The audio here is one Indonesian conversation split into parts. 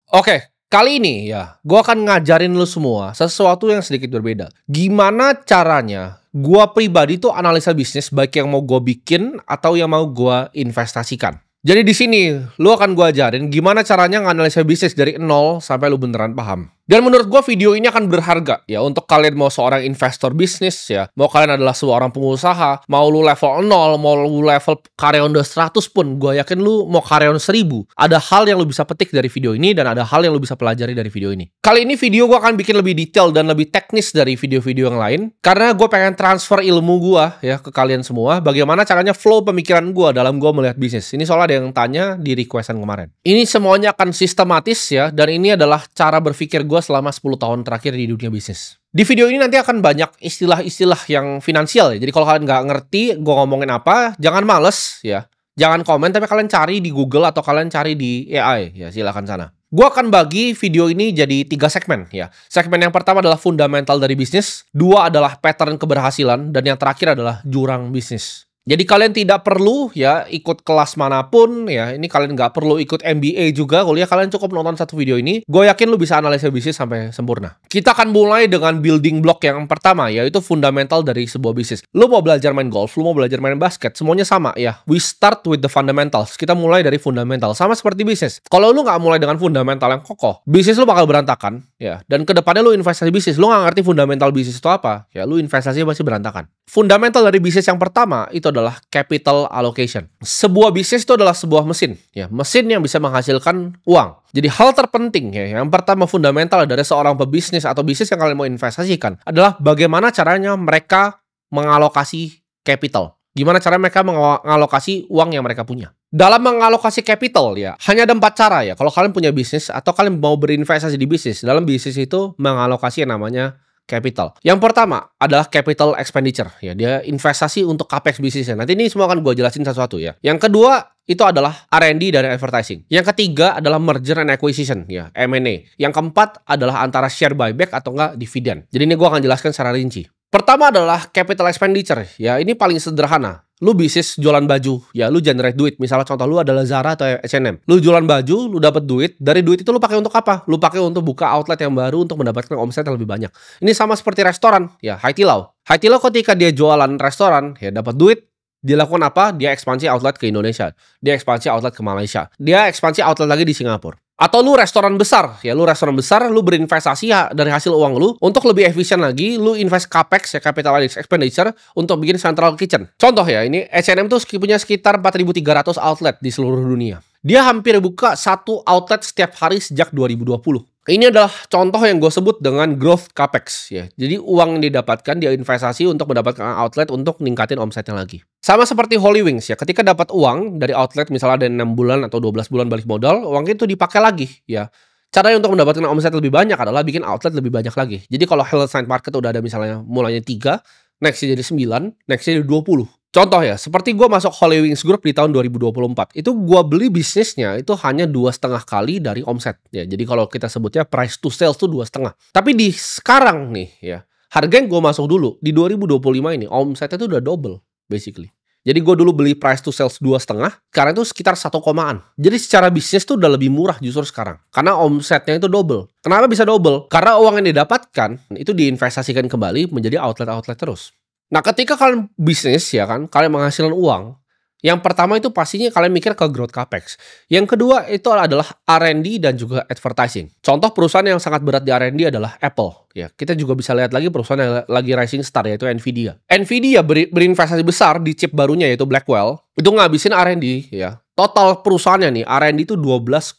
Oke, kali ini ya, gue akan ngajarin lu semua sesuatu yang sedikit berbeda. Gimana caranya gue pribadi tuh analisa bisnis, baik yang mau gue bikin atau yang mau gue investasikan. Jadi di sini lu akan gue ajarin gimana caranya nganalisa bisnis dari nol sampai lu beneran paham. Dan menurut gue video ini akan berharga ya untuk kalian mau seorang investor bisnis ya, mau kalian adalah seorang pengusaha, mau lu level 0, mau lu level karyawan udah 100 pun, gue yakin lu mau karyawan 1000. Ada hal yang lu bisa petik dari video ini dan ada hal yang lu bisa pelajari dari video ini. Kali ini video gue akan bikin lebih detail dan lebih teknis dari video-video yang lain, karena gue pengen transfer ilmu gue ya ke kalian semua, bagaimana caranya flow pemikiran gue dalam gue melihat bisnis. Ini soalnya ada yang tanya di requestan kemarin. Ini semuanya akan sistematis ya, dan ini adalah cara berpikir gue selama 10 tahun terakhir di dunia bisnis. Di video ini nanti akan banyak istilah-istilah yang finansial ya. Jadi kalau kalian nggak ngerti gue ngomongin apa, jangan males ya. Jangan komen, tapi kalian cari di Google atau kalian cari di AI ya, silakan sana. Gue akan bagi video ini jadi 3 segmen ya. Segmen yang pertama adalah fundamental dari bisnis, 2 adalah pattern keberhasilan, dan yang terakhir adalah jurang bisnis. Jadi kalian tidak perlu ya ikut kelas manapun ya. Ini kalian nggak perlu ikut MBA juga kuliah. Kalian cukup nonton satu video ini. Gue yakin lu bisa analisa bisnis sampai sempurna. Kita akan mulai dengan building block yang pertama, yaitu fundamental dari sebuah bisnis. Lu mau belajar main golf, lu mau belajar main basket, semuanya sama ya. We start with the fundamentals. Kita mulai dari fundamental. Sama seperti bisnis. Kalau lu nggak mulai dengan fundamental yang kokoh, bisnis lu bakal berantakan ya. Dan kedepannya lu investasi bisnis, lu nggak ngerti fundamental bisnis itu apa ya, lu investasinya pasti berantakan. Fundamental dari bisnis yang pertama itu adalah capital allocation. Sebuah bisnis itu adalah sebuah mesin, ya, mesin yang bisa menghasilkan uang. Jadi hal terpenting ya, yang pertama fundamental dari seorang pebisnis atau bisnis yang kalian mau investasikan adalah bagaimana caranya mereka mengalokasi capital. Gimana cara mereka mengalokasi uang yang mereka punya. Dalam mengalokasi capital ya, hanya ada 4 cara ya. Kalau kalian punya bisnis atau kalian mau berinvestasi di bisnis, dalam bisnis itu mengalokasi yang namanya capital. Yang pertama adalah capital expenditure ya, dia investasi untuk capex bisnisnya. Nanti ini semua akan gue jelasin satu-satu ya. Yang kedua itu adalah R&D dan advertising. Yang ketiga adalah merger and acquisition ya, M&A. Yang keempat adalah antara share buyback atau enggak dividen. Jadi ini gue akan jelaskan secara rinci. Pertama adalah capital expenditure ya, ini paling sederhana. Lu bisnis jualan baju, ya lu generate duit. Misalnya contoh lu adalah Zara atau H&M. Lu jualan baju, lu dapat duit. Dari duit itu lu pakai untuk apa? Lu pakai untuk buka outlet yang baru untuk mendapatkan omset yang lebih banyak. Ini sama seperti restoran, ya, Haidilao. Haidilao ketika dia jualan restoran, ya dapat duit. Dia lakukan apa? Dia ekspansi outlet ke Indonesia. Dia ekspansi outlet ke Malaysia. Dia ekspansi outlet lagi di Singapura. Atau lu restoran besar, ya lu restoran besar, lu berinvestasi ya dari hasil uang lu untuk lebih efisien lagi, lu invest capex ya, capital expenditure untuk bikin central kitchen. Contoh ya, ini H&M tuh punya sekitar 4.300 outlet di seluruh dunia. Dia hampir buka 1 outlet setiap hari sejak 2020. Ini adalah contoh yang gue sebut dengan growth capex ya. Jadi uang yang didapatkan dia investasi untuk mendapatkan outlet untuk ningkatin omsetnya lagi. Sama seperti Holy Wings ya, ketika dapat uang dari outlet misalnya ada 6 bulan atau 12 bulan balik modal, uang itu dipakai lagi ya. Caranya untuk mendapatkan omset lebih banyak adalah bikin outlet lebih banyak lagi. Jadi kalau Hillside Market udah ada misalnya mulanya 3, nextnya jadi 9, nextnya jadi 20. Contoh ya, seperti gue masuk Holy Wings Group di tahun 2024. Itu gue beli bisnisnya itu hanya 2,5 kali dari omset. Ya, jadi kalau kita sebutnya price to sales tuh 2,5. Tapi di sekarang nih ya, harga yang gue masuk dulu di 2025 ini, omsetnya tuh udah double basically. Jadi gue dulu beli price to sales 2,5, sekarang itu sekitar 1 komaan. Jadi secara bisnis tuh udah lebih murah justru sekarang. Karena omsetnya itu double. Kenapa bisa double? Karena uang yang didapatkan itu diinvestasikan kembali menjadi outlet-outlet terus. Nah, ketika kalian bisnis ya kan, kalian menghasilkan uang, yang pertama itu pastinya kalian mikir ke growth capex. Yang kedua itu adalah R&D dan juga advertising. Contoh perusahaan yang sangat berat di R&D adalah Apple. Ya, kita juga bisa lihat lagi perusahaan yang lagi rising star yaitu Nvidia. Nvidia berinvestasi besar di chip barunya yaitu Blackwell. Itu ngabisin R&D ya. Total perusahaannya nih R&D itu 12,9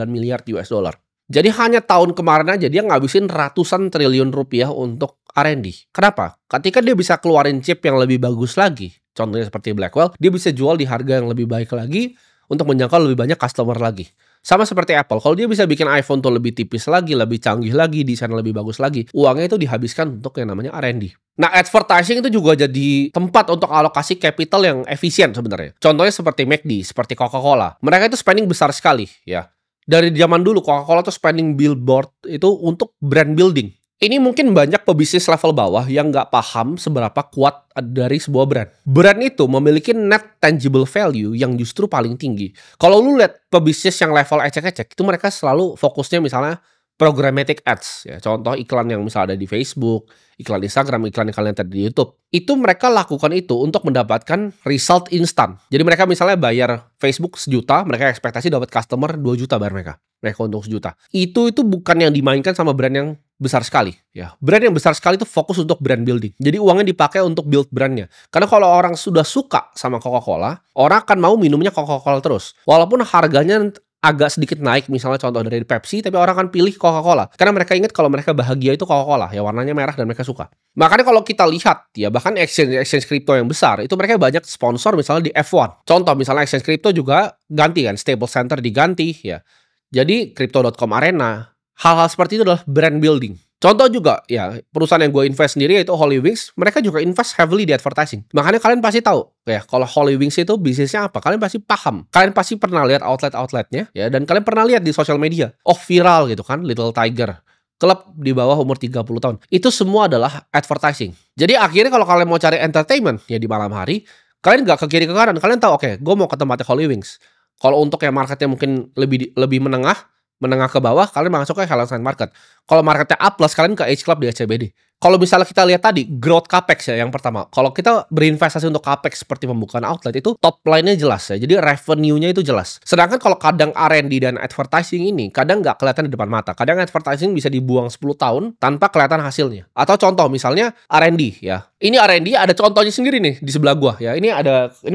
miliar US dollar. Jadi hanya tahun kemarin aja dia ngabisin ratusan triliun rupiah untuk R&D. Kenapa? Ketika dia bisa keluarin chip yang lebih bagus lagi, contohnya seperti Blackwell, dia bisa jual di harga yang lebih baik lagi untuk menjangkau lebih banyak customer lagi. Sama seperti Apple, kalau dia bisa bikin iPhone tuh lebih tipis lagi, lebih canggih lagi, desain lebih bagus lagi, uangnya itu dihabiskan untuk yang namanya R&D. Nah, advertising itu juga jadi tempat untuk alokasi capital yang efisien sebenarnya. Contohnya seperti McD, seperti Coca-Cola. Mereka itu spending besar sekali ya. Dari zaman dulu Coca-Cola tuh spending billboard itu untuk brand building. Ini mungkin banyak pebisnis level bawah yang nggak paham seberapa kuat dari sebuah brand. Brand itu memiliki net tangible value yang justru paling tinggi. Kalau lu lihat pebisnis yang level ecek-ecek, itu mereka selalu fokusnya misalnya programmatic ads, ya. Contoh iklan yang misalnya ada di Facebook, iklan Instagram, iklan-iklan yang tadi di YouTube. Itu mereka lakukan itu untuk mendapatkan result instan. Jadi mereka misalnya bayar Facebook 1 juta, mereka ekspektasi dapat customer 2 juta bayar mereka. Mereka untung 1 juta. Itu bukan yang dimainkan sama brand yang besar sekali, ya. Brand yang besar sekali itu fokus untuk brand building. Jadi uangnya dipakai untuk build brandnya. Karena kalau orang sudah suka sama Coca-Cola, orang akan mau minumnya Coca-Cola terus. Walaupun harganya agak sedikit naik, misalnya contoh dari Pepsi, tapi orang akan pilih Coca-Cola. Karena mereka ingat kalau mereka bahagia itu Coca-Cola, ya warnanya merah dan mereka suka. Makanya kalau kita lihat, ya bahkan exchange crypto yang besar, itu mereka banyak sponsor misalnya di F1. Contoh misalnya exchange crypto juga ganti kan, Staples Center diganti, ya. Jadi Crypto.com Arena, hal-hal seperti itu adalah brand building. Contoh juga, ya perusahaan yang gue invest sendiri yaitu Holy Wings, mereka juga invest heavily di advertising. Makanya kalian pasti tahu, ya kalau Holy Wings itu bisnisnya apa, kalian pasti paham. Kalian pasti pernah lihat outlet-outletnya, ya, dan kalian pernah lihat di sosial media. Oh viral gitu kan, Little Tiger. Klub di bawah umur 30 tahun. Itu semua adalah advertising. Jadi akhirnya kalau kalian mau cari entertainment, ya di malam hari, kalian nggak ke kiri ke kanan. Kalian tahu, oke, gue mau ke tempatnya Holy Wings. Kalau untuk yang marketnya mungkin lebih menengah ke bawah, kalian masuk ke Hell's Market. Kalau marketnya A+, kalian ke H Club di SCBD. Kalau misalnya kita lihat tadi, growth capex ya yang pertama. Kalau kita berinvestasi untuk capex seperti pembukaan outlet, itu top line-nya jelas ya. Jadi revenue-nya itu jelas. Sedangkan kalau kadang R&D dan advertising ini, kadang nggak kelihatan di depan mata. Kadang advertising bisa dibuang 10 tahun tanpa kelihatan hasilnya. Atau contoh misalnya R&D ya. Ini R&D ada contohnya sendiri nih di sebelah gua ya. Ini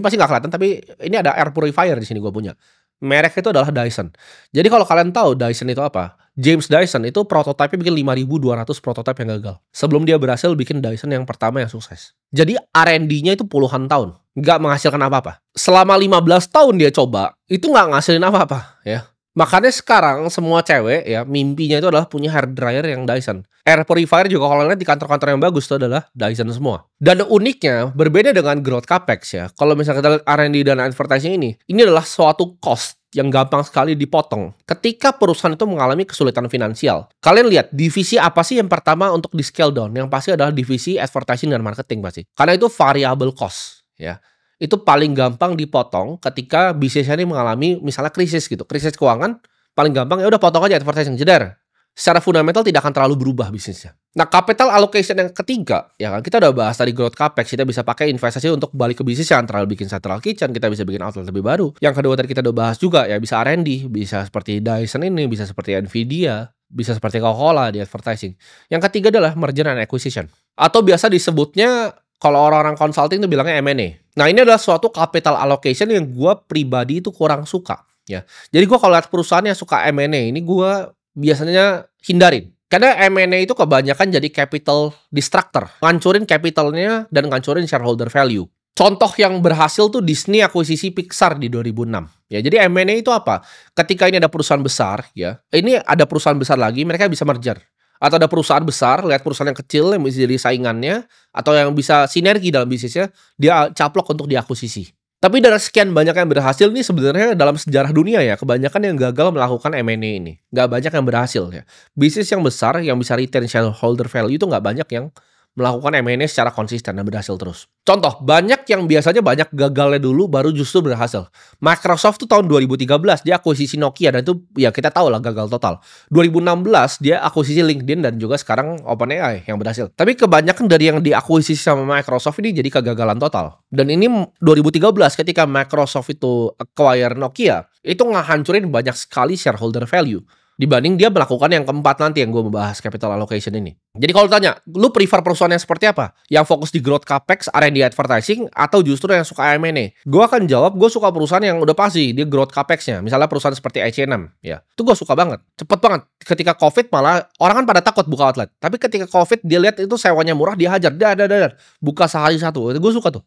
pasti nggak kelihatan, tapi ini ada air purifier di sini gua punya. Merek itu adalah Dyson. Jadi kalau kalian tahu Dyson itu apa? James Dyson itu prototipe bikin 5.200 prototipe yang gagal. Sebelum dia berhasil bikin Dyson yang pertama yang sukses. Jadi R&D-nya itu puluhan tahun. Nggak menghasilkan apa-apa. Selama 15 tahun dia coba, itu nggak ngasilin apa-apa. Ya. Makanya sekarang semua cewek ya mimpinya itu adalah punya hair dryer yang Dyson. Air purifier juga kalau lihat di kantor-kantor yang bagus itu adalah Dyson semua. Dan uniknya berbeda dengan growth capex ya. Kalau misalnya kita lihat R&D dan advertising ini adalah suatu cost yang gampang sekali dipotong. Ketika perusahaan itu mengalami kesulitan finansial, kalian lihat divisi apa sih yang pertama untuk di scale down? Yang pasti adalah divisi advertising dan marketing pasti. Karena itu variable cost ya. Itu paling gampang dipotong ketika bisnisnya ini mengalami misalnya krisis gitu. Krisis keuangan paling gampang ya udah potong aja advertising, jeder. Secara fundamental tidak akan terlalu berubah bisnisnya. Nah, capital allocation yang ketiga, ya kan kita udah bahas tadi growth capex, kita bisa pakai investasi untuk balik ke bisnis yang terlalu bikin central kitchen, kita bisa bikin outlet lebih baru. Yang kedua tadi kita udah bahas juga ya bisa R&D, bisa seperti Dyson ini, bisa seperti Nvidia, bisa seperti Coca-Cola di advertising. Yang ketiga adalah merger and acquisition. Atau biasa disebutnya kalau orang-orang consulting itu bilangnya M&A. Nah, ini adalah suatu capital allocation yang gue pribadi itu kurang suka. Ya. Jadi gue kalau lihat perusahaan yang suka M&A, ini gue biasanya hindarin. Karena M&A itu kebanyakan jadi capital distractor. Ngancurin capitalnya dan ngancurin shareholder value. Contoh yang berhasil tuh Disney akuisisi Pixar di 2006. Ya, jadi M&A itu apa? Ketika ini ada perusahaan besar, ya, ini ada perusahaan besar lagi, mereka bisa merger. Atau ada perusahaan besar, lihat perusahaan yang kecil yang bisa jadi saingannya, atau yang bisa sinergi dalam bisnisnya, dia caplok untuk diakuisisi. Tapi dari sekian banyak yang berhasil nih sebenarnya dalam sejarah dunia ya, kebanyakan yang gagal melakukan M&A ini. Nggak banyak yang berhasil ya. Bisnis yang besar, yang bisa retain shareholder value itu nggak banyak yang melakukan M&A secara konsisten dan berhasil terus. Contoh, banyak yang biasanya banyak gagalnya dulu baru justru berhasil. Microsoft tuh tahun 2013 dia akuisisi Nokia dan itu ya kita tahu lah gagal total. 2016 dia akuisisi LinkedIn dan juga sekarang OpenAI yang berhasil. Tapi kebanyakan dari yang diakuisisi sama Microsoft ini jadi kegagalan total. Dan ini 2013 ketika Microsoft itu acquire Nokia, itu ngehancurin banyak sekali shareholder value. Dibanding dia melakukan yang keempat nanti yang gue membahas capital allocation ini. Jadi kalau tanya, lu prefer perusahaan yang seperti apa? Yang fokus di growth capex, R&D advertising, atau justru yang suka M&A? Gue akan jawab, gue suka perusahaan yang udah pasti dia growth capexnya. Misalnya perusahaan seperti H&M, ya. Itu gue suka banget, cepet banget. Ketika COVID malah orang kan pada takut buka outlet. Tapi ketika COVID dia lihat itu sewanya murah, dia hajar, buka sehari satu. Gue suka tuh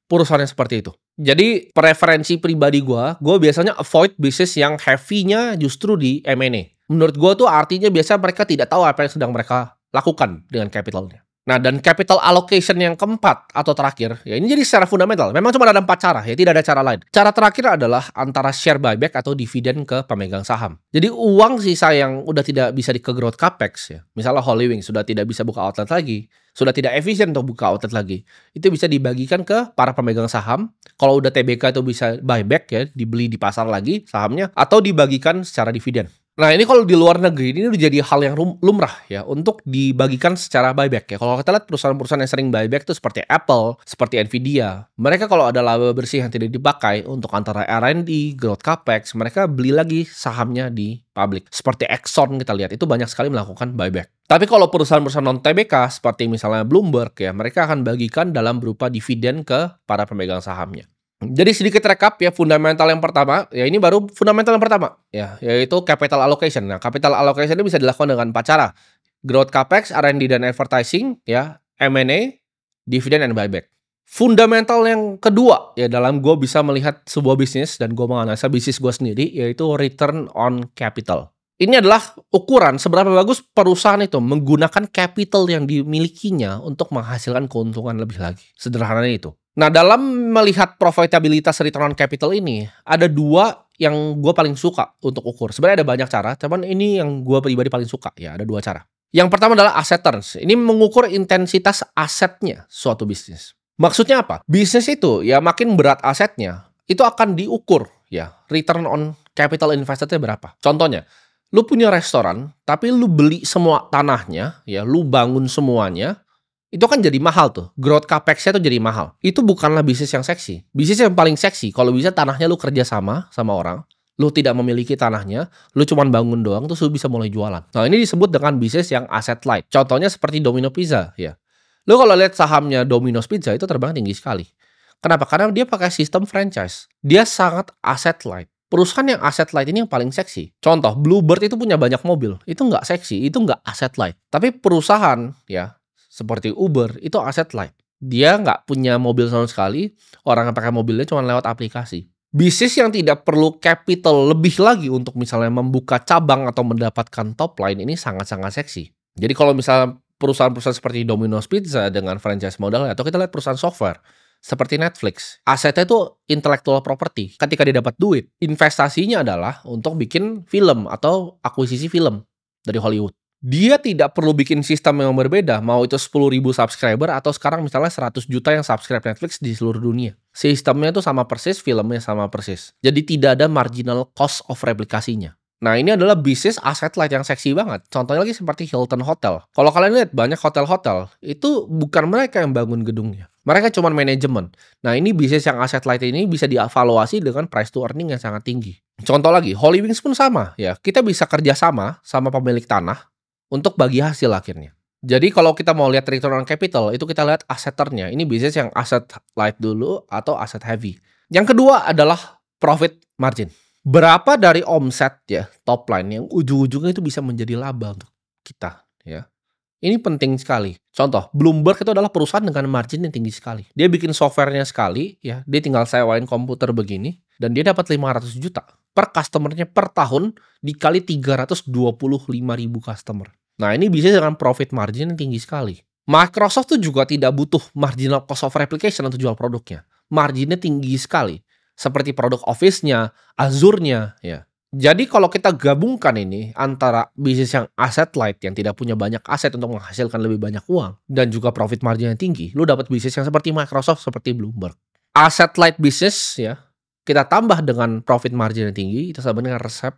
perusahaan yang seperti itu. Jadi preferensi pribadi gue biasanya avoid bisnis yang heavy-nya justru di M&A. Menurut gue tuh artinya biasa mereka tidak tahu apa yang sedang mereka lakukan dengan capitalnya. Nah, dan capital allocation yang keempat atau terakhir, ya ini jadi secara fundamental. Memang cuma ada 4 cara, ya tidak ada cara lain. Cara terakhir adalah antara share buyback atau dividen ke pemegang saham. Jadi uang sisa yang udah tidak bisa ke growth capex ya. Misalnya Holywing sudah tidak bisa buka outlet lagi, sudah tidak efisien untuk buka outlet lagi. Itu bisa dibagikan ke para pemegang saham. Kalau udah TBK itu bisa buyback ya, dibeli di pasar lagi sahamnya atau dibagikan secara dividen. Nah, ini kalau di luar negeri ini udah jadi hal yang lumrah ya untuk dibagikan secara buyback ya. Kalau kita lihat perusahaan-perusahaan yang sering buyback itu seperti Apple, seperti Nvidia. Mereka kalau ada laba bersih yang tidak dipakai untuk antara R&D, growth capex, mereka beli lagi sahamnya di public. Seperti Exxon kita lihat itu banyak sekali melakukan buyback. Tapi kalau perusahaan-perusahaan non TBK seperti misalnya Bloomberg ya, mereka akan bagikan dalam berupa dividen ke para pemegang sahamnya. Jadi sedikit rekap ya, fundamental yang pertama, ya ini baru fundamental yang pertama, ya, yaitu capital allocation. Nah, capital allocation ini bisa dilakukan dengan 4 cara. Growth capex, R&D dan advertising, ya, M&A, dividend and buyback. Fundamental yang kedua, ya dalam gue bisa melihat sebuah bisnis dan gue menganalisa bisnis gue sendiri, yaitu return on capital. Ini adalah ukuran seberapa bagus perusahaan itu menggunakan capital yang dimilikinya untuk menghasilkan keuntungan lebih lagi. Sederhananya itu. Nah, dalam melihat profitabilitas return on capital ini, ada 2 yang gue paling suka untuk ukur. Sebenarnya ada banyak cara, cuman ini yang gue pribadi paling suka. Ya, ada 2 cara. Yang pertama adalah asset turns. Ini mengukur intensitas asetnya suatu bisnis. Maksudnya apa? Bisnis itu ya makin berat asetnya, itu akan diukur ya return on capital investednya berapa. Contohnya, lu punya restoran, tapi lu beli semua tanahnya, ya lu bangun semuanya, itu kan jadi mahal tuh. Growth capex-nya tuh jadi mahal. Itu bukanlah bisnis yang seksi. Bisnis yang paling seksi, kalau bisa tanahnya lu kerja sama orang, lu tidak memiliki tanahnya, lu cuman bangun doang, terus lu bisa mulai jualan. Nah, ini disebut dengan bisnis yang asset light. Contohnya seperti Domino Pizza, ya. Lu kalau lihat sahamnya Domino's Pizza itu terbang tinggi sekali. Kenapa? Karena dia pakai sistem franchise. Dia sangat asset light. Perusahaan yang asset light ini yang paling seksi. Contoh, Bluebird itu punya banyak mobil. Itu nggak seksi, itu nggak asset light. Tapi perusahaan, ya, seperti Uber, itu asset light. Dia nggak punya mobil sama sekali, orang yang pakai mobilnya cuma lewat aplikasi. Bisnis yang tidak perlu capital lebih lagi untuk misalnya membuka cabang atau mendapatkan top line ini sangat-sangat seksi. Jadi kalau misalnya perusahaan-perusahaan seperti Domino's Pizza dengan franchise model, atau kita lihat perusahaan software seperti Netflix, asetnya itu intellectual property. Ketika dia dapat duit, investasinya adalah untuk bikin film atau akuisisi film dari Hollywood. Dia tidak perlu bikin sistem yang berbeda, mau itu 10.000 subscriber atau sekarang misalnya 100 juta yang subscribe Netflix di seluruh dunia. Sistemnya itu sama persis, filmnya sama persis. Jadi tidak ada marginal cost of replikasinya. Nah, ini adalah bisnis asset light yang seksi banget. Contohnya lagi seperti Hilton Hotel. Kalau kalian lihat banyak hotel-hotel, itu bukan mereka yang bangun gedungnya. Mereka cuma manajemen. Nah, ini bisnis yang asset light ini bisa dievaluasi dengan price to earning yang sangat tinggi. Contoh lagi, Holywings pun sama. Ya, kita bisa kerja sama pemilik tanah untuk bagi hasil akhirnya. Jadi kalau kita mau lihat return on capital, itu kita lihat asset turn-nya. Ini bisnis yang asset light dulu atau asset heavy. Yang kedua adalah profit margin. Berapa dari omset ya, top line yang ujung-ujungnya itu bisa menjadi laba untuk kita ya. Ini penting sekali. Contoh, Bloomberg itu adalah perusahaan dengan margin yang tinggi sekali. Dia bikin softwarenya sekali ya, dia tinggal sewain komputer begini dan dia dapat 500 juta per customernya per tahun dikali 325.000 customer. Nah, ini bisa dengan profit margin yang tinggi sekali. Microsoft tuh juga tidak butuh marginal cost of replication untuk jual produknya. Marginnya tinggi sekali. Seperti produk Office-nya, Azure-nya, ya. Jadi kalau kita gabungkan ini antara bisnis yang asset light yang tidak punya banyak aset untuk menghasilkan lebih banyak uang dan juga profit margin yang tinggi, lu dapat bisnis yang seperti Microsoft, seperti Bloomberg. Asset light bisnis ya, kita tambah dengan profit margin yang tinggi, itu sama dengan resep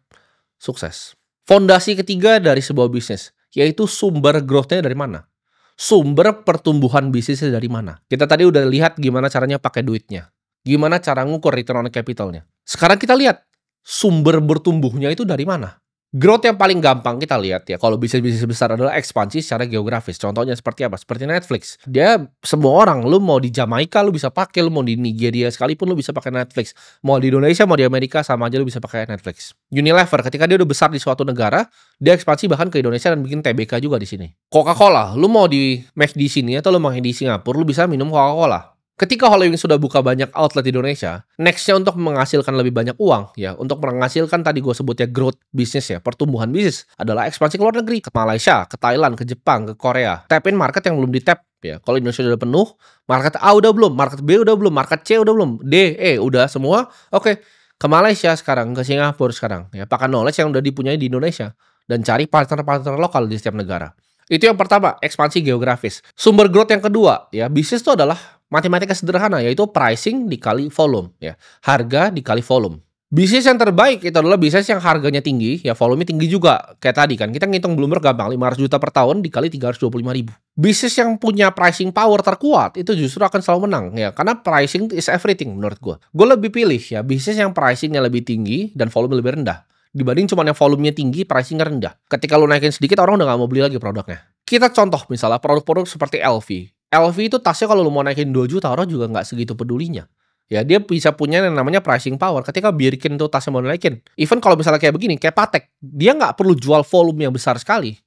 sukses. Fondasi ketiga dari sebuah bisnis, yaitu sumber growth-nya dari mana? Sumber pertumbuhan bisnisnya dari mana? Kita tadi udah lihat gimana caranya pakai duitnya. Gimana cara ngukur return on capital-nya. Sekarang kita lihat sumber bertumbuhnya itu dari mana? Growth yang paling gampang kita lihat ya, kalau bisnis-bisnis besar adalah ekspansi secara geografis. Contohnya seperti apa? Seperti Netflix. Dia semua orang, lu mau di Jamaika lu bisa pakai, lu mau di Nigeria sekalipun lu bisa pakai Netflix. Mau di Indonesia, mau di Amerika sama aja lu bisa pakai Netflix. Unilever ketika dia udah besar di suatu negara, dia ekspansi bahkan ke Indonesia dan bikin TBK juga di sini. Coca-Cola, lu mau di McD di sini atau lu mau di Singapura, lu bisa minum Coca-Cola. Ketika Hollywing sudah buka banyak outlet di Indonesia, next-nya untuk menghasilkan lebih banyak uang, ya, untuk menghasilkan tadi gue sebutnya growth bisnis ya, pertumbuhan bisnis, adalah ekspansi ke luar negeri, ke Malaysia, ke Thailand, ke Jepang, ke Korea. Tap in market yang belum di-tap, ya. Kalau Indonesia udah penuh, market A udah belum, market B udah belum, market C udah belum, D, E udah semua, oke. Ke Malaysia sekarang, ke Singapura sekarang, ya, pakai knowledge yang udah dipunyai di Indonesia, dan cari partner-partner lokal di setiap negara. Itu yang pertama, ekspansi geografis. Sumber growth yang kedua, ya, bisnis itu adalah matematika sederhana, yaitu pricing dikali volume, ya. Harga dikali volume. Bisnis yang terbaik itu adalah bisnis yang harganya tinggi, ya, volume tinggi juga. Kayak tadi kan, kita ngitung Bloomberg gampang, 500 juta per tahun dikali 325.000. Bisnis yang punya pricing power terkuat, itu justru akan selalu menang, ya. Karena pricing is everything menurut gue. Gue lebih pilih, ya, bisnis yang pricingnya lebih tinggi dan volume lebih rendah. Dibanding cuma yang volumenya tinggi, pricingnya rendah. Ketika lu naikin sedikit, orang udah gak mau beli lagi produknya. Kita contoh misalnya produk-produk seperti LV. LV itu tasnya kalau lu mau naikin 2 juta, orang juga nggak segitu pedulinya. Ya, dia bisa punya yang namanya pricing power ketika bikin tuh tasnya mau naikin. Even kalau misalnya kayak begini, kayak Patek, dia nggak perlu jual volume yang besar sekali.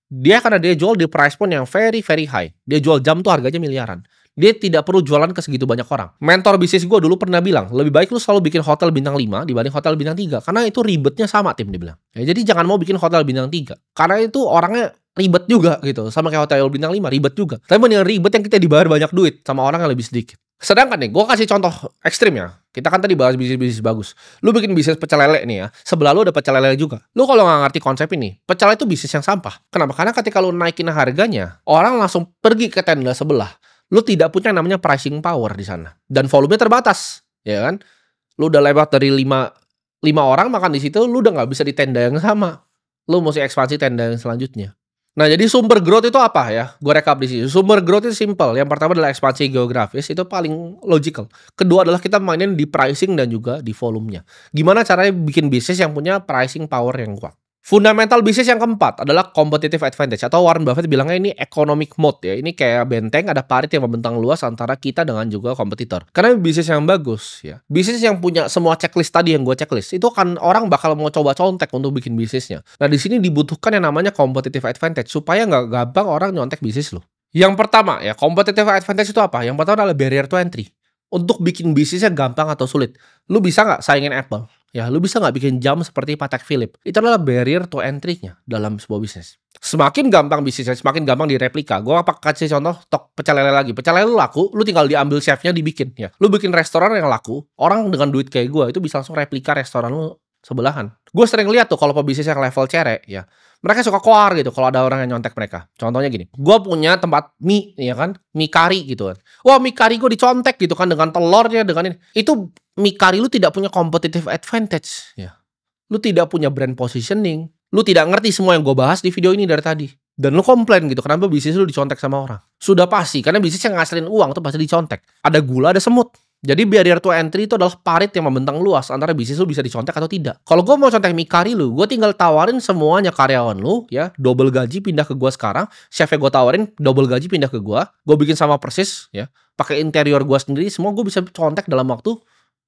Karena dia jual di price point yang very very high. Dia jual jam tuh harganya miliaran. Dia tidak perlu jualan ke segitu banyak orang. Mentor bisnis gue dulu pernah bilang, lebih baik lu selalu bikin hotel bintang 5 dibanding hotel bintang 3. Karena itu ribetnya sama, tim, dia bilang. Ya, jadi jangan mau bikin hotel bintang 3. Karena itu orangnya ribet juga gitu. Sama kayak hotel bintang 5, ribet juga. Tapi mendingan ribet yang kita dibayar banyak duit sama orang yang lebih sedikit. Sedangkan nih, gue kasih contoh ekstrim ya. Kita kan tadi bahas bisnis-bisnis bagus. Lu bikin bisnis pecel lele nih ya. Sebelah lu ada pecel lele juga. Lu kalau nggak ngerti konsep ini, pecel lele itu bisnis yang sampah. Kenapa? Karena ketika lu naikin harganya, orang langsung pergi ke tenda sebelah. Lu tidak punya namanya pricing power di sana. Dan volumenya terbatas, ya kan? Lu udah lewat dari 5 orang makan di situ, lu udah nggak bisa di tenda yang sama. Lu mesti ekspansi tenda yang selanjutnya. Nah, jadi sumber growth itu apa ya? Gue rekap di sini. Sumber growth itu simple. Yang pertama adalah ekspansi geografis, itu paling logical. Kedua adalah kita mainin di pricing dan juga di volumenya. Gimana caranya bikin bisnis yang punya pricing power yang kuat? Fundamental bisnis yang keempat adalah competitive advantage, atau Warren Buffett bilangnya ini economic moat ya. Ini kayak benteng, ada parit yang membentang luas antara kita dengan juga kompetitor. Karena bisnis yang bagus ya, bisnis yang punya semua checklist tadi yang gue checklist, itu kan orang bakal mau coba contek untuk bikin bisnisnya. Nah, di sini dibutuhkan yang namanya competitive advantage supaya nggak gampang orang nyontek bisnis lo. Yang pertama ya, competitive advantage itu apa? Yang pertama adalah barrier to entry. Untuk bikin bisnisnya gampang atau sulit, lu bisa nggak saingin Apple? Ya, lu bisa nggak bikin jam seperti Patek Philippe? Itu adalah barrier to entry-nya dalam sebuah bisnis. Semakin gampang bisnisnya, semakin gampang direplika. Gue kasih contoh pecel lele lagi. Pecel lele laku, lu tinggal diambil chefnya dibikin. Ya, lu bikin restoran yang laku, orang dengan duit kayak gue itu bisa langsung replika restoran lu sebelahan. Gue sering lihat tuh kalau pebisnis yang level cerek, ya, mereka suka koar gitu kalau ada orang yang nyontek mereka. Contohnya gini, gue punya tempat mie, ya kan, mie kari gitu kan. Wah, mie kari gue dicontek gitu kan dengan telurnya, dengan ini. Itu mie kari lu tidak punya competitive advantage, ya. Lu tidak punya brand positioning, lu tidak ngerti semua yang gue bahas di video ini dari tadi. Dan lu komplain gitu, kenapa bisnis lu dicontek sama orang? Sudah pasti, karena bisnis yang ngasilin uang tuh pasti dicontek. Ada gula, ada semut. Jadi barrier to entry itu adalah parit yang membentang luas antara bisnis lu bisa dicontek atau tidak. Kalau gue mau contek mie kari lu, gue tinggal tawarin semuanya karyawan lu, ya, double gaji pindah ke gue sekarang, chefnya gue tawarin double gaji pindah ke gue bikin sama persis, ya, pakai interior gue sendiri, semua gue bisa contek dalam waktu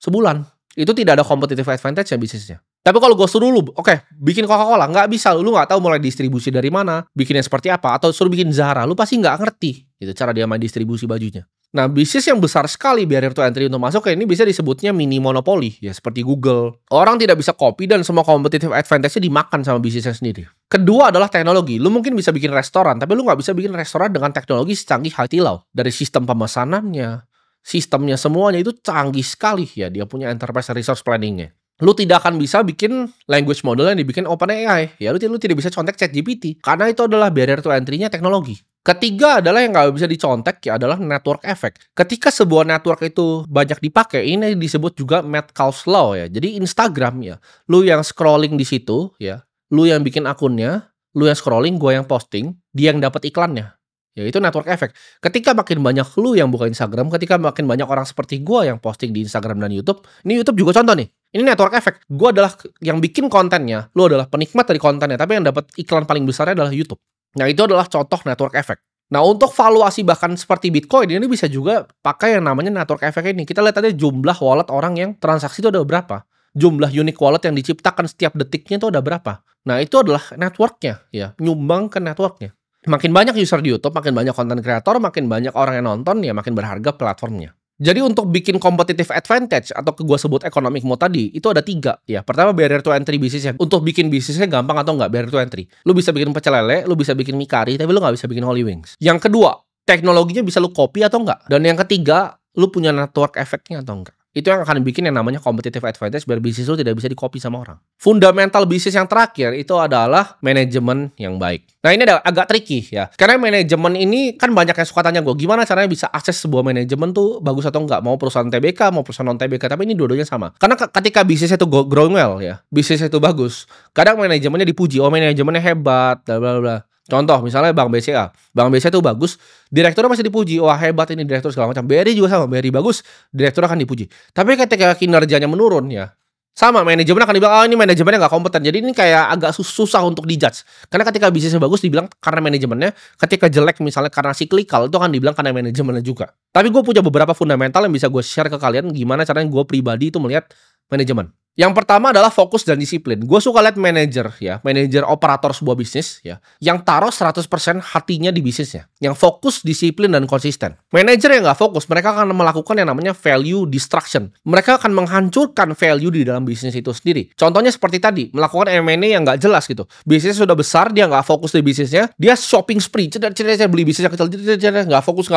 sebulan. Itu tidak ada competitive advantage ya bisnisnya. Tapi kalau gue suruh lu, oke, bikin Coca-Cola, nggak bisa, lu nggak tahu mulai distribusi dari mana, bikinnya seperti apa, atau suruh bikin Zara, lu pasti nggak ngerti gitu cara dia main distribusi bajunya. Nah, bisnis yang besar sekali barrier to entry untuk masuk ke ini bisa disebutnya mini monopoli, ya, seperti Google. Orang tidak bisa copy dan semua competitive advantage-nya dimakan sama bisnisnya sendiri. Kedua adalah teknologi. Lu mungkin bisa bikin restoran, tapi lu nggak bisa bikin restoran dengan teknologi secanggih Haitilau. Dari sistem pemesanannya, sistemnya semuanya itu canggih sekali, ya. Dia punya enterprise resource planning-nya. Lu tidak akan bisa bikin language model yang dibikin OpenAI. Ya, lu tidak bisa contek ChatGPT. Karena itu adalah barrier to entry-nya teknologi. Ketiga adalah yang nggak bisa dicontek, ya, adalah network effect. Ketika sebuah network itu banyak dipakai, ini disebut juga Metcalfe's Law, ya. Jadi Instagram, ya, lu yang scrolling di situ, ya, lu yang bikin akunnya, lu yang scrolling, gua yang posting, dia yang dapat iklannya. Ya, itu network effect. Ketika makin banyak lu yang buka Instagram, ketika makin banyak orang seperti gua yang posting di Instagram dan YouTube, ini YouTube juga contoh nih. Ini network effect. Gua adalah yang bikin kontennya, lu adalah penikmat dari kontennya, tapi yang dapat iklan paling besarnya adalah YouTube. Nah, itu adalah contoh network effect. Nah, untuk valuasi bahkan seperti Bitcoin, ini bisa juga pakai yang namanya network effect ini. Kita lihat aja jumlah wallet orang yang transaksi itu ada berapa. Jumlah unique wallet yang diciptakan setiap detiknya itu ada berapa. Nah, itu adalah networknya, ya, nyumbang ke networknya. Makin banyak user di YouTube, makin banyak konten kreator, makin banyak orang yang nonton, ya makin berharga platformnya. Jadi untuk bikin competitive advantage atau gue sebut economic mode tadi, itu ada 3 ya. Pertama barrier to entry bisnisnya. Untuk bikin bisnisnya gampang atau enggak barrier to entry. Lu bisa bikin pecel lele, lu bisa bikin mie kari, tapi lu nggak bisa bikin Holy Wings. Yang kedua, teknologinya bisa lu copy atau enggak. Dan yang ketiga, lu punya network effect-nya atau enggak. Itu yang akan bikin yang namanya competitive advantage biar bisnis lu tidak bisa di-copy sama orang. Fundamental bisnis yang terakhir itu adalah manajemen yang baik. Nah ini agak tricky ya. Karena manajemen ini kan banyak yang suka tanya gue, gimana caranya bisa akses sebuah manajemen tuh bagus atau enggak. Mau perusahaan TBK, mau perusahaan non-TBK. Tapi ini dua-duanya sama. Karena ketika bisnisnya itu growing well ya, bisnisnya itu bagus, kadang manajemennya dipuji, oh manajemennya hebat, bla bla bla. Contoh misalnya Bank BCA. Bank BCA itu bagus, direkturnya masih dipuji. Wah hebat ini direktur segala macam. BRI juga sama, BRI bagus, direktur akan dipuji. Tapi ketika kinerjanya menurun ya, sama manajemen akan dibilang, oh ini manajemennya nggak kompeten. Jadi ini kayak agak susah untuk dijudge. Karena ketika bisnisnya bagus dibilang karena manajemennya, ketika jelek misalnya karena cyclical itu akan dibilang karena manajemennya juga. Tapi gue punya beberapa fundamental yang bisa gue share ke kalian gimana caranya gue pribadi itu melihat manajemen. Yang pertama adalah fokus dan disiplin. Gue suka lihat manajer ya, manajer operator sebuah bisnis ya, yang taruh 100% hatinya di bisnisnya, yang fokus, disiplin dan konsisten. Manajer yang nggak fokus, mereka akan melakukan yang namanya value destruction. Mereka akan menghancurkan value di dalam bisnis itu sendiri. Contohnya seperti tadi, melakukan M&A yang nggak jelas gitu. Bisnisnya sudah besar, dia nggak fokus di bisnisnya, dia shopping spree, cedera beli bisnis yang kecil, nggak fokus.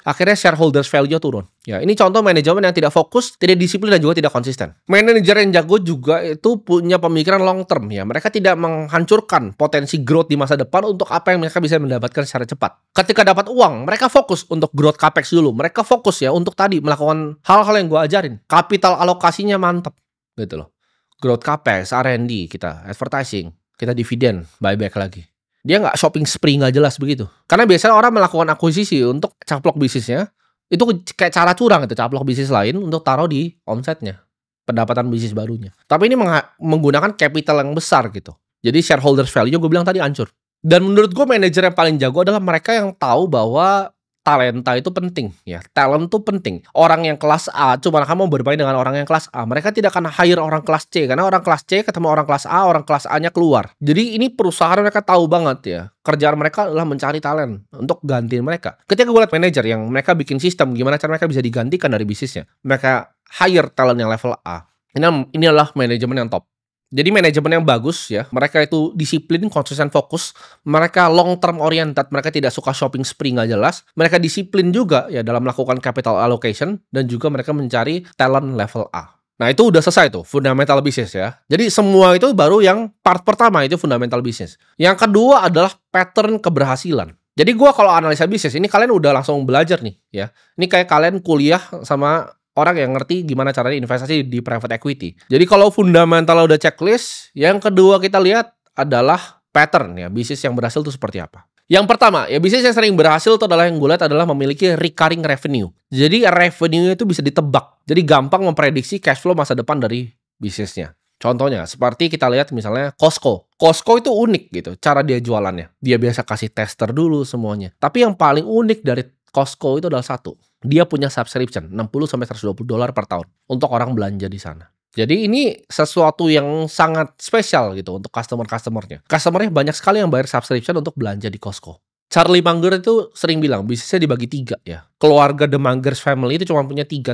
Akhirnya shareholders value turun. Ya, ini contoh manajemen yang tidak fokus, tidak disiplin dan juga tidak konsisten. Manajer yang jago juga itu punya pemikiran long term ya. Mereka tidak menghancurkan potensi growth di masa depan untuk apa yang mereka bisa mendapatkan secara cepat. Ketika dapat uang, mereka fokus untuk growth capex dulu. Mereka fokus ya untuk tadi melakukan hal-hal yang gue ajarin. Kapital alokasinya mantap gitu loh. Growth capex, R&D kita, advertising, kita dividen, buyback lagi. Dia nggak shopping spree nggak jelas begitu. Karena biasanya orang melakukan akuisisi untuk caplok bisnisnya. Itu kayak cara curang itu, caplok bisnis lain untuk taruh di omsetnya, pendapatan bisnis barunya. Tapi ini menggunakan capital yang besar gitu. Jadi shareholders value gue bilang tadi hancur. Dan menurut gue manajer yang paling jago adalah mereka yang tahu bahwa talenta itu penting ya. Talent itu penting. Orang yang kelas A cuma akan mau bermain dengan orang yang kelas A. Mereka tidak akan hire orang kelas C karena orang kelas C ketemu orang kelas A, orang kelas A-nya keluar. Jadi ini perusahaan mereka tahu banget ya. Kerjaan mereka adalah mencari talent untuk gantiin mereka. Ketika gue lihat manajer yang mereka bikin sistem gimana cara mereka bisa digantikan dari bisnisnya. Mereka hire talent yang level A. Ini adalah manajemen yang top. Jadi manajemen yang bagus ya, mereka itu disiplin, konsisten, fokus, mereka long term oriented, mereka tidak suka shopping spree nggak jelas, mereka disiplin juga ya dalam melakukan capital allocation dan juga mereka mencari talent level A. Nah itu udah selesai tuh fundamental bisnis ya. Jadi semua itu baru yang part pertama itu fundamental bisnis. Yang kedua adalah pattern keberhasilan. Jadi gua kalau analisa bisnis ini kalian udah langsung belajar nih ya. Ini kayak kalian kuliah sama orang yang ngerti gimana caranya investasi di private equity. Jadi kalau fundamental udah checklist, yang kedua kita lihat adalah pattern ya, bisnis yang berhasil itu seperti apa. Yang pertama, ya bisnis yang sering berhasil itu adalah yang gue lihat adalah memiliki recurring revenue. Jadi revenue itu bisa ditebak. Jadi gampang memprediksi cash flow masa depan dari bisnisnya. Contohnya, seperti kita lihat misalnya Costco. Costco itu unik gitu, cara dia jualannya. Dia biasa kasih tester dulu semuanya. Tapi yang paling unik dari Costco itu adalah satu. Dia punya subscription $60-120 per tahun untuk orang belanja di sana. Jadi ini sesuatu yang sangat spesial gitu untuk customer-customernya. Customernya banyak sekali yang bayar subscription untuk belanja di Costco. Charlie Munger itu sering bilang bisnisnya dibagi 3 ya. Keluarga The Mungers family itu cuma punya 3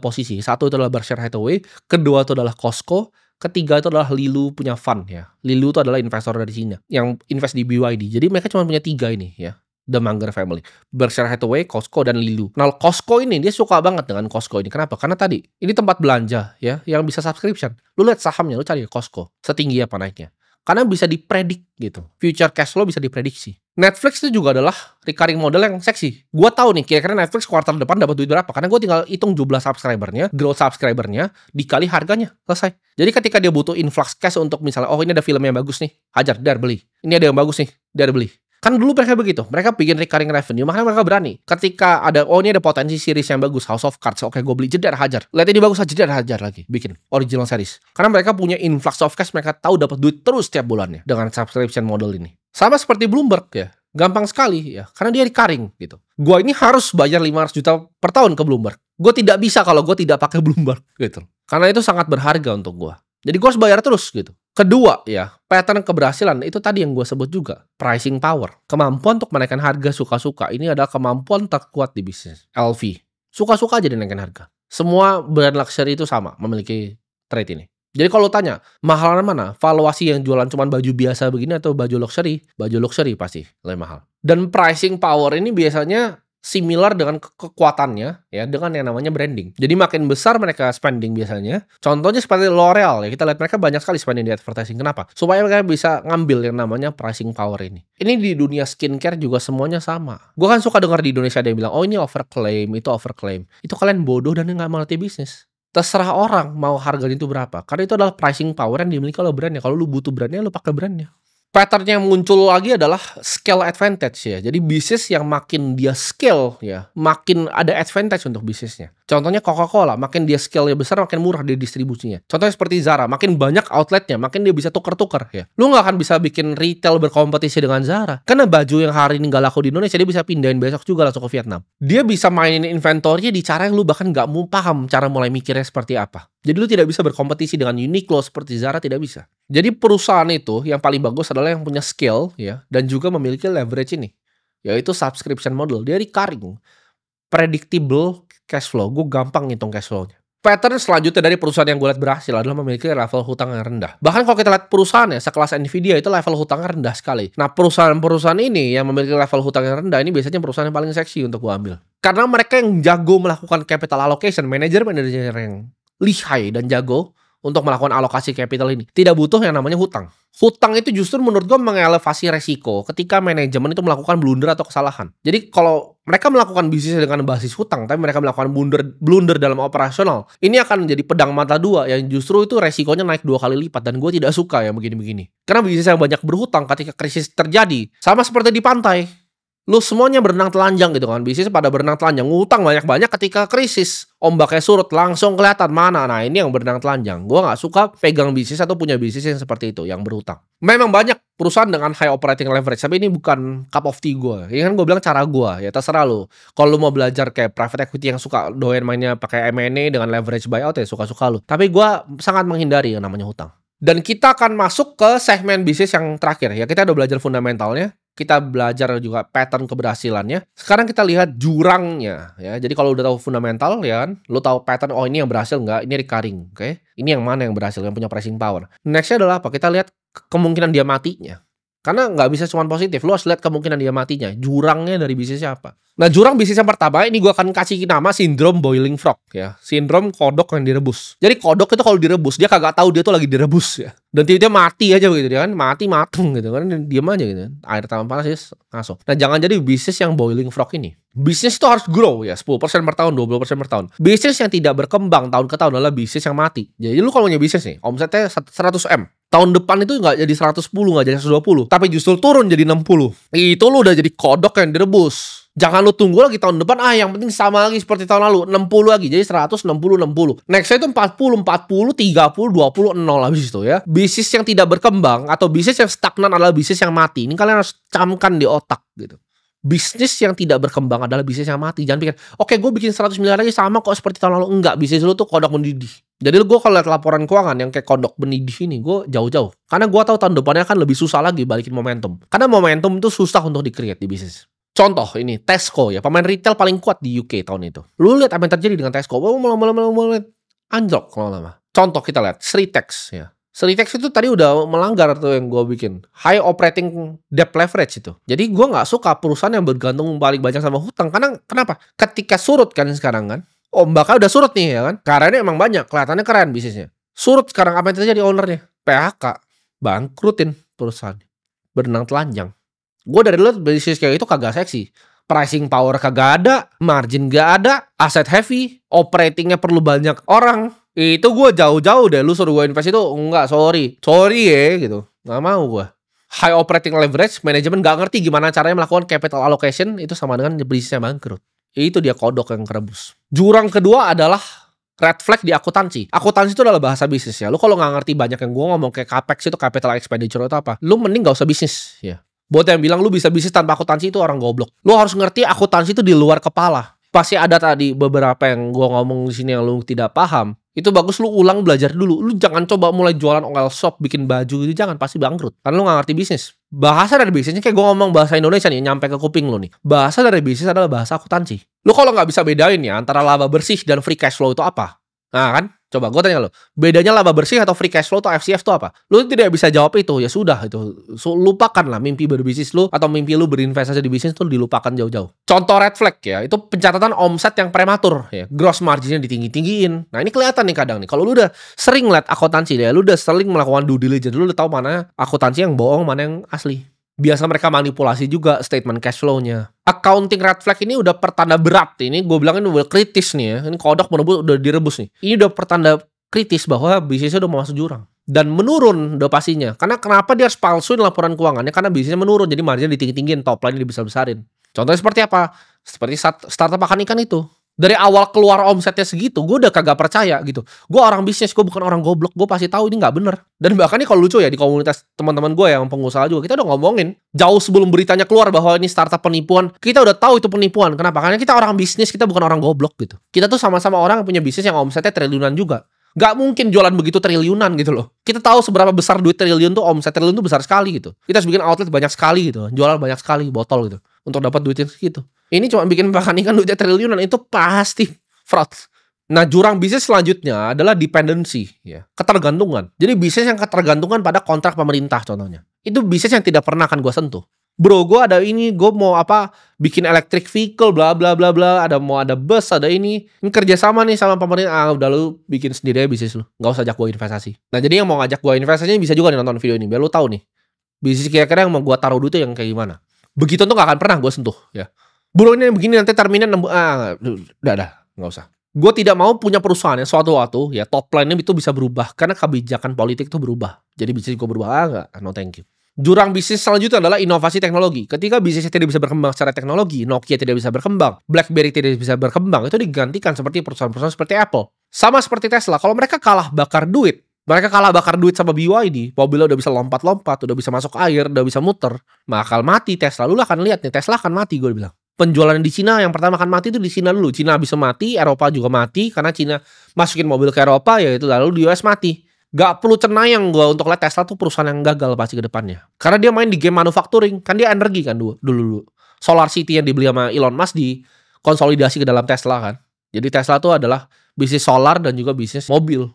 posisi. Satu itu adalah Berkshire Hathaway, kedua itu adalah Costco, ketiga itu adalah Lilu punya fund ya. Lilu itu adalah investor dari Cina yang invest di BYD. Jadi mereka cuma punya 3 ini ya. The Munger family, Berkshire Hathaway, Costco, dan Lilu. Nah, Costco ini dia suka banget dengan Costco ini. Kenapa? Karena tadi ini tempat belanja ya, yang bisa subscription. Lu lihat sahamnya, lu cari Costco, setinggi apa naiknya. Karena bisa dipredik gitu. Future cash flow bisa diprediksi. Netflix itu juga adalah recurring model yang seksi. Gua tahu nih, kira-kira Netflix kuartal depan dapat duit berapa. Karena gue tinggal hitung jumlah subscribernya, growth subscribernya, dikali harganya, selesai. Jadi ketika dia butuh influx cash untuk misalnya, oh ini ada film yang bagus nih, hajar, dar beli. Ini ada yang bagus nih, dar beli. Kan dulu mereka begitu, mereka bikin recurring revenue, makanya mereka berani. Ketika ada, oh ini ada potensi series yang bagus, House of Cards, oke gue beli, jedar hajar. Lihat ini bagus, jedar hajar lagi, bikin original series. Karena mereka punya influx of cash, mereka tahu dapat duit terus setiap bulannya dengan subscription model ini. Sama seperti Bloomberg ya, gampang sekali ya, karena dia recurring gitu. Gua ini harus bayar 500 juta per tahun ke Bloomberg. Gue tidak bisa kalau gue tidak pakai Bloomberg gitu. Karena itu sangat berharga untuk gue. Jadi gue harus bayar terus gitu. Kedua ya, pattern keberhasilan itu tadi yang gue sebut juga. Pricing power. Kemampuan untuk menaikkan harga suka-suka. Ini adalah kemampuan terkuat di bisnis. LV. Suka-suka aja dinaikin harga. Semua brand luxury itu sama memiliki trait ini. Jadi kalau tanya, mahalan mana? Valuasi yang jualan cuma baju biasa begini atau baju luxury? Baju luxury pasti lebih mahal. Dan pricing power ini biasanya similar dengan kekuatannya ya dengan yang namanya branding. Jadi makin besar mereka spending biasanya. Contohnya seperti L'Oreal ya, kita lihat mereka banyak sekali spending di advertising. Kenapa? Supaya mereka bisa ngambil yang namanya pricing power ini. Ini di dunia skincare juga semuanya sama. Gue kan suka dengar di Indonesia ada yang bilang, oh ini overclaim, itu overclaim. Itu kalian bodoh dan nggak mengerti bisnis. Terserah orang mau harganya itu berapa. Karena itu adalah pricing power yang dimiliki oleh brandnya. Kalau lu butuh brandnya, lu pakai brandnya. Pattern yang muncul lagi adalah scale advantage ya. Jadi bisnis yang makin dia scale ya, makin ada advantage untuk bisnisnya. Contohnya Coca-Cola, makin dia scale-nya besar, makin murah di distribusinya. Contohnya seperti Zara, makin banyak outletnya, makin dia bisa tuker-tuker ya. Lu nggak akan bisa bikin retail berkompetisi dengan Zara. Karena baju yang hari ini nggak laku di Indonesia, dia bisa pindahin besok juga langsung ke Vietnam. Dia bisa mainin inventory di cara yang lu bahkan nggak mau paham cara mulai mikirnya seperti apa. Jadi lu tidak bisa berkompetisi dengan Uniqlo seperti Zara, tidak bisa. Jadi perusahaan itu yang paling bagus adalah yang punya scale ya dan juga memiliki leverage ini, yaitu subscription model. Dia recurring, predictable cash flow. Gue gampang ngitung cash flow-nya. Pattern selanjutnya dari perusahaan yang gue lihat berhasil adalah memiliki level hutang yang rendah. Bahkan kalau kita lihat perusahaannya sekelas Nvidia itu level hutangnya rendah sekali. Nah perusahaan-perusahaan ini yang memiliki level hutang yang rendah ini biasanya perusahaan yang paling seksi untuk gue ambil. Karena mereka yang jago melakukan capital allocation, manajer yang lihai dan jago untuk melakukan alokasi capital ini. Tidak butuh yang namanya hutang. Hutang itu justru menurut gue mengelevasi resiko ketika manajemen itu melakukan blunder atau kesalahan. Jadi kalau mereka melakukan bisnis dengan basis hutang, tapi mereka melakukan blunder dalam operasional, ini akan menjadi pedang mata dua yang justru itu resikonya naik 2 kali lipat. Dan gue tidak suka yang begini-begini. Karena bisnis yang banyak berhutang ketika krisis terjadi, sama seperti di pantai. Lu semuanya berenang telanjang gitu kan. Bisnis pada berenang telanjang. Ngutang banyak-banyak ketika krisis. Ombaknya surut langsung kelihatan mana. Nah ini yang berenang telanjang. Gue gak suka pegang bisnis atau punya bisnis yang seperti itu. Yang berhutang. Memang banyak perusahaan dengan high operating leverage. Tapi ini bukan cup of tea gue. Ini kan gue bilang cara gue. Ya terserah lu. Kalau lu mau belajar kayak private equity yang suka doyan mainnya pakai M&A dengan leverage buyout ya suka-suka lu. Tapi gue sangat menghindari yang namanya hutang. Dan kita akan masuk ke segmen bisnis yang terakhir. Ya kita udah belajar fundamentalnya. Kita belajar juga pattern keberhasilannya. Sekarang kita lihat jurangnya ya. Jadi kalau udah tahu fundamental ya kan, lo tahu pattern, oh ini yang berhasil nggak, ini recurring, oke? Ini yang mana yang berhasil, yang punya pricing power. Nextnya adalah apa? Kita lihat kemungkinan dia matinya. Karena nggak bisa cuma positif, lo harus lihat kemungkinan dia matinya. Jurangnya dari bisnisnya apa? Nah jurang bisnis yang pertama ini gue akan kasih nama sindrom boiling frog ya. Sindrom kodok yang direbus. Jadi kodok itu kalau direbus dia kagak tahu dia tuh lagi direbus ya. Dan tiba-tiba mati aja begitu dia kan. Mati mateng gitu kan. Diam aja gitu. Air tambah panas ya ngaso. Nah jangan jadi bisnis yang boiling frog ini. Bisnis itu harus grow ya. 10% per tahun, 20% per tahun. Bisnis yang tidak berkembang tahun ke tahun adalah bisnis yang mati. Jadi lu kalau punya bisnis nih omsetnya 100M. Tahun depan itu nggak jadi 110, nggak jadi 120. Tapi justru turun jadi 60. Itu lu udah jadi kodok yang direbus. Jangan lu tunggu lagi tahun depan, yang penting sama lagi seperti tahun lalu, 60 lagi, jadi 100, 60, 60. Nextnya itu 40, 30, 30, 20, 0 habis itu ya. Bisnis yang tidak berkembang atau bisnis yang stagnan adalah bisnis yang mati. Ini kalian harus camkan di otak gitu. Bisnis yang tidak berkembang adalah bisnis yang mati. Jangan pikir, oke gue bikin 100 miliar lagi sama kok seperti tahun lalu. Enggak, bisnis lu tuh kodok mendidih. Jadi gue kalau lihat laporan keuangan yang kayak kodok mendidih ini, gue jauh-jauh. Karena gue tahu tahun depannya kan lebih susah lagi balikin momentum. Karena momentum itu susah untuk di-create di bisnis. Contoh ini Tesco ya, pemain retail paling kuat di UK tahun itu. Lu lihat apa yang terjadi dengan Tesco? Mulai anjlok lama-lama. Contoh kita lihat Sritex ya. Sritex itu tadi udah melanggar tuh yang gue bikin. High operating debt leverage itu. Jadi gue nggak suka perusahaan yang bergantung paling banyak sama hutang. Karena kenapa? Ketika surut kan sekarang kan. Ombaknya udah surut nih ya kan. Karena ini emang banyak. Kelihatannya keren bisnisnya. Surut sekarang apa yang terjadi ownernya? PHK. Bangkrutin perusahaan. Berenang telanjang. Gue dari dulu bisnis kayak itu kagak seksi. Pricing power kagak ada. Margin gak ada. Asset heavy. Operatingnya perlu banyak orang. Itu gue jauh-jauh deh. Lu suruh gue invest itu. Enggak, sorry ya gitu. Gak mau gue. High operating leverage. Manajemen gak ngerti gimana caranya melakukan capital allocation. Itu sama dengan bisnisnya bangkrut. Itu dia kodok yang kerebus. Jurang kedua adalah red flag di akuntansi. Akuntansi itu adalah bahasa bisnis ya. Lu kalau gak ngerti banyak yang gue ngomong kayak capex itu capital expenditure itu apa. Lu mending gak usah bisnis ya. Buat yang bilang lu bisa bisnis tanpa akuntansi itu orang goblok. Lu harus ngerti akuntansi itu di luar kepala. Pasti ada tadi beberapa yang gue ngomong di sini yang lu tidak paham. Itu bagus lu ulang belajar dulu. Lu jangan coba mulai jualan oil shop, bikin baju gitu, jangan, pasti bangkrut. Karena lu gak ngerti bisnis. Bahasa dari bisnisnya kayak gue ngomong bahasa Indonesia nih, nyampe ke kuping lu nih. Bahasa dari bisnis adalah bahasa akuntansi. Lu kalau gak bisa bedain ya antara laba bersih dan free cash flow itu apa? Nah kan, coba gue tanya lo, bedanya laba bersih atau free cash flow atau FCF itu apa? Lu tidak bisa jawab itu, ya sudah itu. Lupakan lah mimpi berbisnis lu atau mimpi lu berinvestasi di bisnis itu dilupakan jauh-jauh. Contoh red flag ya, itu pencatatan omset yang prematur ya, gross marginnya ditinggi-tinggiin. Nah ini kelihatan nih kadang nih, kalau lu udah sering liat akuntansi ya, lu udah sering melakukan due diligence, lu udah tahu mana akuntansi yang bohong, mana yang asli. Biasa mereka manipulasi juga statement cash flow-nya. Accounting red flag ini udah pertanda berat. Ini gue bilang ini udah kritis nih ya. Ini kodok merebus udah direbus nih. Ini udah pertanda kritis bahwa bisnisnya udah mau masuk jurang. Dan menurun udah pastinya. Karena kenapa dia harus palsuin laporan keuangannya? Karena bisnisnya menurun. Jadi marginnya ditinggi-tinggiin, top line dibesar-besarin. Contohnya seperti apa? Seperti startup makan ikan itu. Dari awal keluar omsetnya segitu, gue udah kagak percaya gitu. Gue orang bisnis, gue bukan orang goblok. Gue pasti tahu ini nggak bener. Dan bahkan ini kalau lucu ya, di komunitas teman-teman gue yang pengusaha juga, kita udah ngomongin jauh sebelum beritanya keluar bahwa ini startup penipuan. Kita udah tahu itu penipuan. Kenapa? Karena kita orang bisnis, kita bukan orang goblok gitu. Kita tuh sama-sama orang yang punya bisnis yang omsetnya triliunan juga. Gak mungkin jualan begitu triliunan gitu loh. Kita tahu seberapa besar duit triliun tuh, omset triliun tuh besar sekali gitu. Kita harus bikin outlet banyak sekali gitu, jualan banyak sekali botol gitu untuk dapat duitnya segitu. Ini cuma bikin makan ikan duitnya triliunan, itu pasti fraud. Nah, jurang bisnis selanjutnya adalah dependency ya, ketergantungan. Jadi bisnis yang ketergantungan pada kontrak pemerintah contohnya. Itu bisnis yang tidak pernah akan gue sentuh. Bro, gue ada ini, gue mau apa, bikin electric vehicle, bla bla bla bla, mau ada bus, ada ini kerja sama nih sama pemerintah. Udah lu bikin sendiri aja bisnis lu, nggak usah ajak gue investasi. Nah, jadi yang mau ngajak gue investasinya bisa juga nih nonton video ini, biar lu tahu nih bisnis kira-kira yang mau gue taruh duit yang kayak gimana. Begitu tuh nggak akan pernah gue sentuh ya. Bro, ini begini nanti terminnya udah, nggak usah. Gue tidak mau punya perusahaan yang suatu waktu ya top line-nya itu bisa berubah karena kebijakan politik itu berubah. Jadi bisnis gue berubah, enggak, no thank you. Jurang bisnis selanjutnya adalah inovasi teknologi. Ketika bisnisnya tidak bisa berkembang secara teknologi, Nokia tidak bisa berkembang, BlackBerry tidak bisa berkembang, itu digantikan seperti perusahaan-perusahaan seperti Apple. Sama seperti Tesla, kalau mereka kalah bakar duit sama BYD, mobilnya udah bisa lompat-lompat, udah bisa masuk air, udah bisa muter, bakal mati Tesla. Lu akan lihat nih, Tesla akan mati gue bilang. Penjualan di Cina yang pertama akan mati itu di Cina dulu. Cina bisa mati, Eropa juga mati, karena Cina masukin mobil ke Eropa, ya itu lalu di US mati. Gak perlu cenayang gue untuk lihat Tesla tuh perusahaan yang gagal pasti ke depannya. Karena dia main di game manufacturing. Kan dia energi kan dulu. Solar City yang dibeli sama Elon Musk dikonsolidasi ke dalam Tesla kan. Jadi Tesla tuh adalah bisnis solar dan juga bisnis mobil.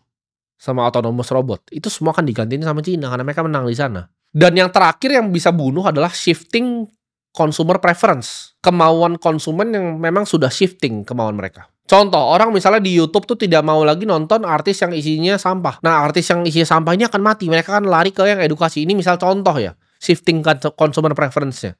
Sama autonomous robot. Itu semua kan digantiin sama Cina karena mereka menang di sana. Dan yang terakhir yang bisa bunuh adalah shifting consumer preference. Kemauan konsumen yang memang sudah shifting kemauan mereka. Contoh, orang misalnya di YouTube tuh tidak mau lagi nonton artis yang isinya sampah. Nah, artis yang isinya sampah ini akan mati. Mereka kan lari ke yang edukasi. Ini misal contoh ya, shifting consumer preference-nya.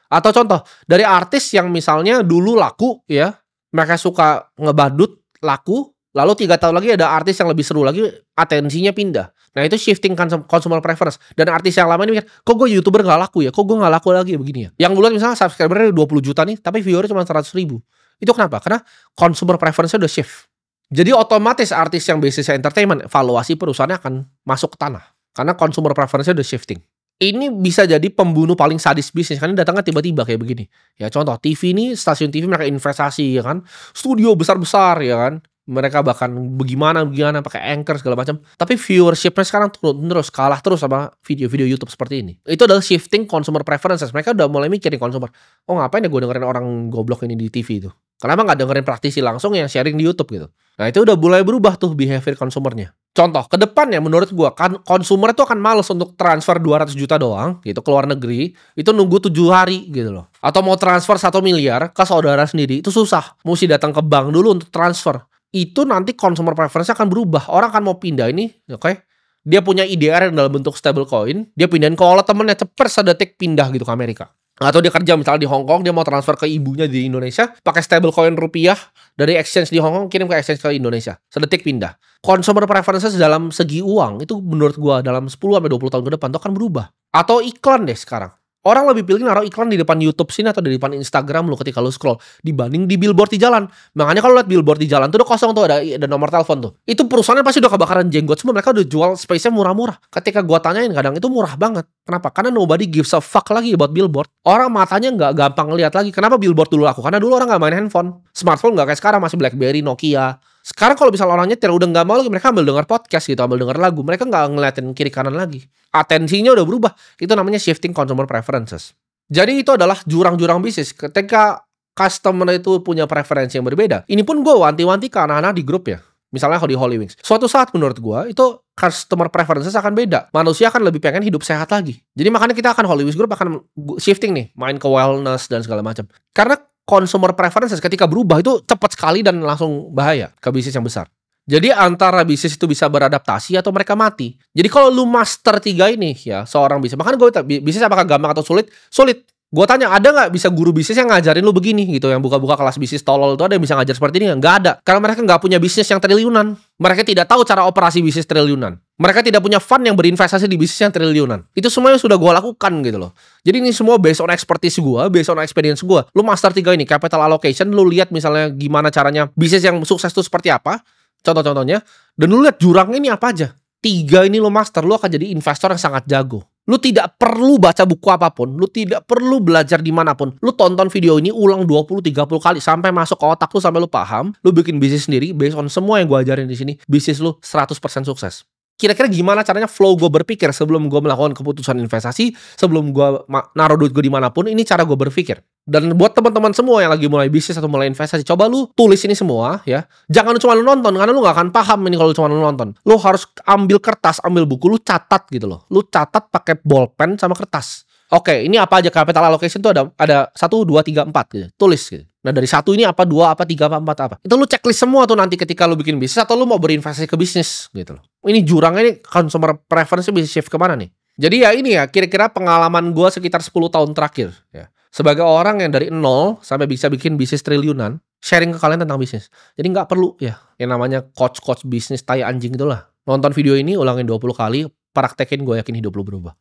Atau contoh, dari artis yang misalnya dulu laku ya, mereka suka ngebadut, laku, lalu 3 tahun lagi ada artis yang lebih seru lagi, atensinya pindah. Nah, itu shifting consumer preference. Dan artis yang lama ini mikir, kok gue YouTuber gak laku ya? Kok gue gak laku lagi ya begini ya? Yang bulan misalnya subscribernya 20 juta nih, tapi viewernya cuma 100 ribu. Itu kenapa? Karena consumer preference-nya udah shift. Jadi otomatis artis yang bisnisnya entertainment, valuasi perusahaannya akan masuk ke tanah. Karena consumer preference-nya udah shifting. Ini bisa jadi pembunuh paling sadis bisnis. Karena datangnya tiba-tiba kayak begini. Ya contoh, TV ini, stasiun TV mereka investasi ya kan. Studio besar-besar ya kan. Mereka bahkan bagaimana pakai anchor segala macam. Tapi viewership-nya sekarang turun terus, kalah terus sama video-video YouTube seperti ini. Itu adalah shifting consumer preferences. Mereka udah mulai mikir nih consumer. Oh ngapain ya gue dengerin orang goblok ini di TV itu? Kenapa nggak dengerin praktisi langsung yang sharing di YouTube gitu? Nah itu udah mulai berubah tuh behavior konsumernya. Contoh, ke depan ya menurut gue kan konsumer itu akan males untuk transfer 200 juta doang gitu ke luar negeri. Itu nunggu 7 hari gitu loh. Atau mau transfer 1 miliar ke saudara sendiri itu susah. Mesti datang ke bank dulu untuk transfer. Itu nanti consumer preference akan berubah. Orang akan mau pindah ini, oke? Dia punya IDR yang dalam bentuk stablecoin, dia pindahin ke wallet temennya, cepet sedetik pindah gitu ke Amerika. Atau dia kerja misalnya di Hong Kong, dia mau transfer ke ibunya di Indonesia, pakai stablecoin rupiah dari exchange di Hong Kong kirim ke exchange ke Indonesia, sedetik pindah. Consumer preferences dalam segi uang itu menurut gua dalam 10-20 tahun ke depan itu akan berubah. Atau iklan deh sekarang. Orang lebih pilih naruh iklan di depan YouTube sini atau di depan Instagram lu ketika lu scroll dibanding di billboard di jalan. Makanya kalau lihat billboard di jalan tuh udah kosong tuh ada nomor telepon tuh. Itu perusahaannya pasti udah kebakaran jenggot semua. Mereka udah jual space-nya murah-murah. Ketika gua tanyain kadang itu murah banget. Kenapa? Karena nobody gives a fuck lagi about billboard. Orang matanya nggak gampang lihat lagi. Kenapa billboard dulu laku? Karena dulu orang nggak main handphone. Smartphone nggak kayak sekarang masih BlackBerry, Nokia. Sekarang kalau misalnya orang nyetir udah nggak mau lagi, mereka ambil dengar podcast gitu, ambil dengar lagu, mereka nggak ngeliatin kiri kanan lagi. Atensinya udah berubah. Itu namanya shifting consumer preferences. Jadi itu adalah jurang-jurang bisnis. Ketika customer itu punya preferensi yang berbeda. Ini pun gue wanti-wanti ke anak-anak di grup ya. Misalnya di Holy Wings. Suatu saat menurut gue itu customer preferences akan beda. Manusia akan lebih pengen hidup sehat lagi. Jadi makanya kita akan Holy Wings Group akan shifting nih, main ke wellness dan segala macam. Karena consumer preferences ketika berubah itu cepat sekali dan langsung bahaya ke bisnis yang besar. Jadi antara bisnis itu bisa beradaptasi atau mereka mati. Jadi kalau lu master 3 ini ya, seorang bisnis. Makanya gue bisnis apakah gampang atau sulit? Sulit. Gue tanya, ada nggak bisa guru bisnis yang ngajarin lu begini gitu, yang buka-buka kelas bisnis tolol itu ada yang bisa ngajar seperti ini? Nggak ada. Karena mereka nggak punya bisnis yang triliunan. Mereka tidak tahu cara operasi bisnis triliunan. Mereka tidak punya fund yang berinvestasi di bisnis yang triliunan. Itu semuanya sudah gue lakukan gitu loh. Jadi ini semua based on expertise gue, based on experience gue. Lu master 3 ini, capital allocation, lu lihat misalnya gimana caranya bisnis yang sukses itu seperti apa, contoh-contohnya, dan lu lihat jurangnya ini apa aja. 3 ini lu master, lu akan jadi investor yang sangat jago. Lu tidak perlu baca buku apapun, lu tidak perlu belajar dimanapun. Lu tonton video ini ulang 20-30 kali sampai masuk ke otak lu, sampai lu paham. Lu bikin bisnis sendiri based on semua yang gue ajarin di sini. Bisnis lu 100% sukses. Kira-kira gimana caranya flow gue berpikir sebelum gue melakukan keputusan investasi, sebelum gue naruh duit gue dimanapun, ini cara gue berpikir. Dan buat teman-teman semua yang lagi mulai bisnis atau mulai investasi, coba lu tulis ini semua ya. Jangan cuma lu nonton, karena lu gak akan paham ini kalau cuma lu nonton. Lu harus ambil kertas, ambil buku, lu catat gitu loh. Lu catat pakai bolpen sama kertas. Oke, ini apa aja capital allocation tuh ada 1, 2, 3, 4 gitu. Tulis gitu. Nah dari 1 ini apa, 2 apa, 3 apa, 4 apa. Itu lu checklist semua tuh nanti ketika lu bikin bisnis atau lu mau berinvestasi ke bisnis gitu loh. Ini jurangnya ini consumer preference bisa shift kemana nih. Jadi ya ini ya kira-kira pengalaman gue sekitar 10 tahun terakhir ya. Sebagai orang yang dari 0 sampai bisa bikin bisnis triliunan, sharing ke kalian tentang bisnis. Jadi nggak perlu ya yang namanya coach bisnis tai anjing itulah. Nonton video ini, ulangin 20 kali, praktekin, gue yakin hidup lu berubah.